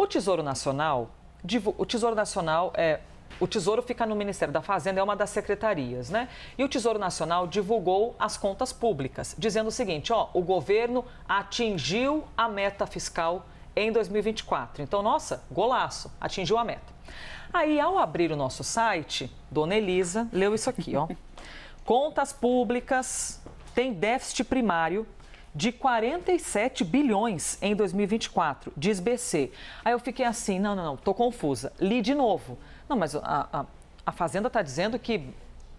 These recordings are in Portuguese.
O Tesouro Nacional, o Tesouro fica no Ministério da Fazenda, é uma das secretarias, né? E o Tesouro Nacional divulgou as contas públicas, dizendo o seguinte, ó, o governo atingiu a meta fiscal em 2024. Então, nossa, golaço, atingiu a meta. Aí, ao abrir o nosso site, Dona Elisa leu isso aqui, ó. Contas públicas têm déficit primário de 47 bilhões em 2024, diz BC. Aí eu fiquei assim, não, tô confusa. Li de novo. Não, mas a Fazenda está dizendo que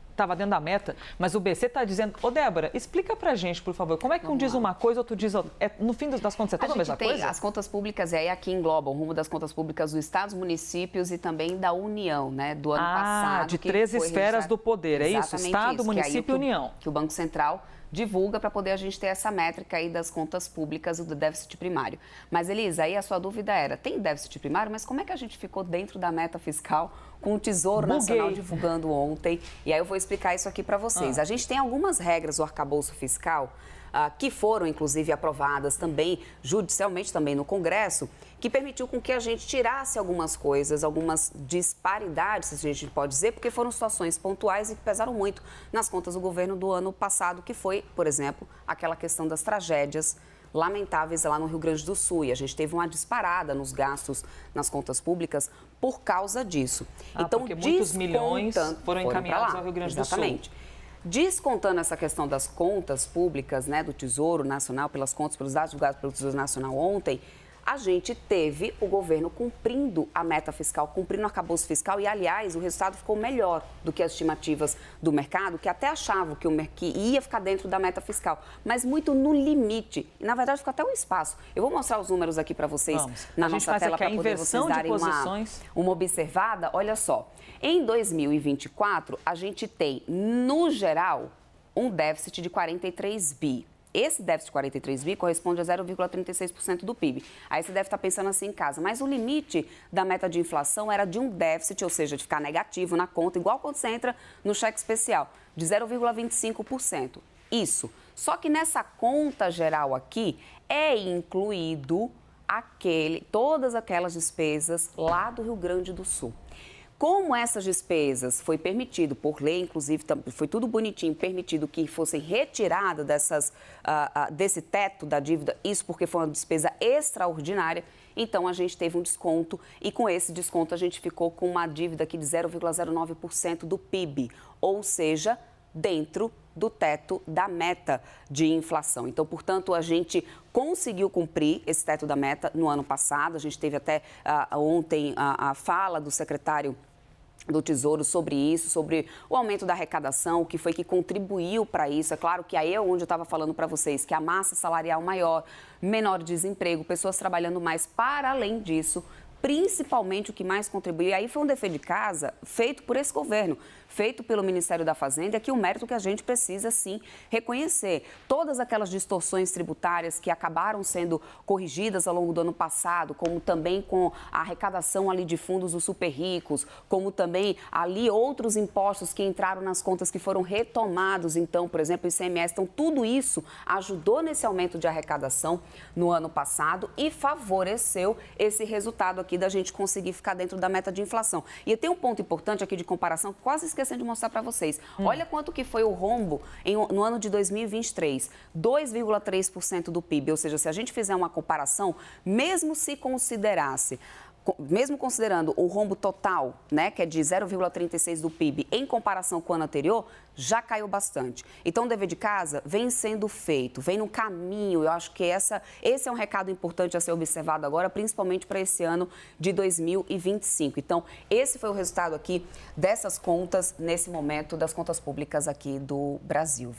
estava dentro da meta, mas o BC está dizendo... Ô, Débora, explica pra gente, por favor, como é que um diz uma coisa, outro diz outra? No fim das contas, é tudo a mesma coisa? As contas públicas, aí aqui engloba o rumo das contas públicas dos estados, municípios e também da União, né, do ano passado. De três esferas do poder, é isso? Estado, município e União. Que o Banco Central divulga para poder a gente ter essa métrica aí das contas públicas e do déficit primário. Mas, Elisa, aí a sua dúvida era, tem déficit primário, mas como é que a gente ficou dentro da meta fiscal com o Tesouro Nacional divulgando ontem? E aí eu vou explicar isso aqui para vocês. A gente tem algumas regras do arcabouço fiscal que foram, inclusive, aprovadas também, judicialmente também no Congresso, que permitiu com que a gente tirasse algumas coisas, algumas disparidades, se a gente pode dizer, porque foram situações pontuais e que pesaram muito nas contas do governo do ano passado, que foi, por exemplo, aquela questão das tragédias lamentáveis lá no Rio Grande do Sul. E a gente teve uma disparada nos gastos nas contas públicas por causa disso. Então, porque muitos milhões foram encaminhados ao Rio Grande do Sul. Exatamente. Descontando essa questão das contas públicas, né, do Tesouro Nacional, pelos dados divulgados pelo Tesouro Nacional ontem, a gente teve o governo cumprindo a meta fiscal, cumprindo o arcabouço fiscal e, aliás, o resultado ficou melhor do que as estimativas do mercado, que até achavam que ia ficar dentro da meta fiscal, mas muito no limite. E, na verdade, ficou até um espaço. Eu vou mostrar os números aqui para vocês na nossa tela para poder vocês darem uma observada. Olha só, em 2024, a gente tem, no geral, um déficit de 43 bi. Esse déficit de 43 bi corresponde a 0,36% do PIB. Aí você deve estar pensando assim em casa, mas o limite da meta de inflação era de um déficit, ou seja, de ficar negativo na conta, igual quando você entra no cheque especial, de 0,25%. Isso. Só que nessa conta geral aqui é incluído todas aquelas despesas lá do Rio Grande do Sul. Como essas despesas foi permitido, por lei, inclusive, foi tudo bonitinho, permitido que fossem retiradas desse teto da dívida, isso porque foi uma despesa extraordinária, então a gente teve um desconto e com esse desconto a gente ficou com uma dívida aqui de 0,09% do PIB, ou seja, dentro do teto da meta de inflação. Então, portanto, a gente conseguiu cumprir esse teto da meta no ano passado. A gente teve até ontem a fala do secretário do Tesouro sobre isso, sobre o aumento da arrecadação, que foi que contribuiu para isso. É claro que aí é onde eu estava falando para vocês, que a massa salarial maior, menor desemprego, pessoas trabalhando mais. Para além disso, principalmente o que mais contribuiu, e aí foi um dever de casa feito por esse governo, feito pelo Ministério da Fazenda, que é um mérito que a gente precisa, sim, reconhecer. Todas aquelas distorções tributárias que acabaram sendo corrigidas ao longo do ano passado, como também com a arrecadação ali de fundos dos super ricos, como também ali outros impostos que entraram nas contas que foram retomados, então, por exemplo, o ICMS. Então, tudo isso ajudou nesse aumento de arrecadação no ano passado e favoreceu esse resultado aqui da gente conseguir ficar dentro da meta de inflação. E tem um ponto importante aqui de comparação, quase esquecendo de mostrar para vocês. Olha quanto que foi o rombo no ano de 2023, 2,3% do PIB, ou seja, se a gente fizer uma comparação, mesmo considerando o rombo total, né, que é de 0,36 do PIB, em comparação com o ano anterior, já caiu bastante. Então, o dever de casa vem sendo feito, vem no caminho. Eu acho que esse é um recado importante a ser observado agora, principalmente para esse ano de 2025. Então, esse foi o resultado aqui dessas contas, nesse momento, das contas públicas aqui do Brasil.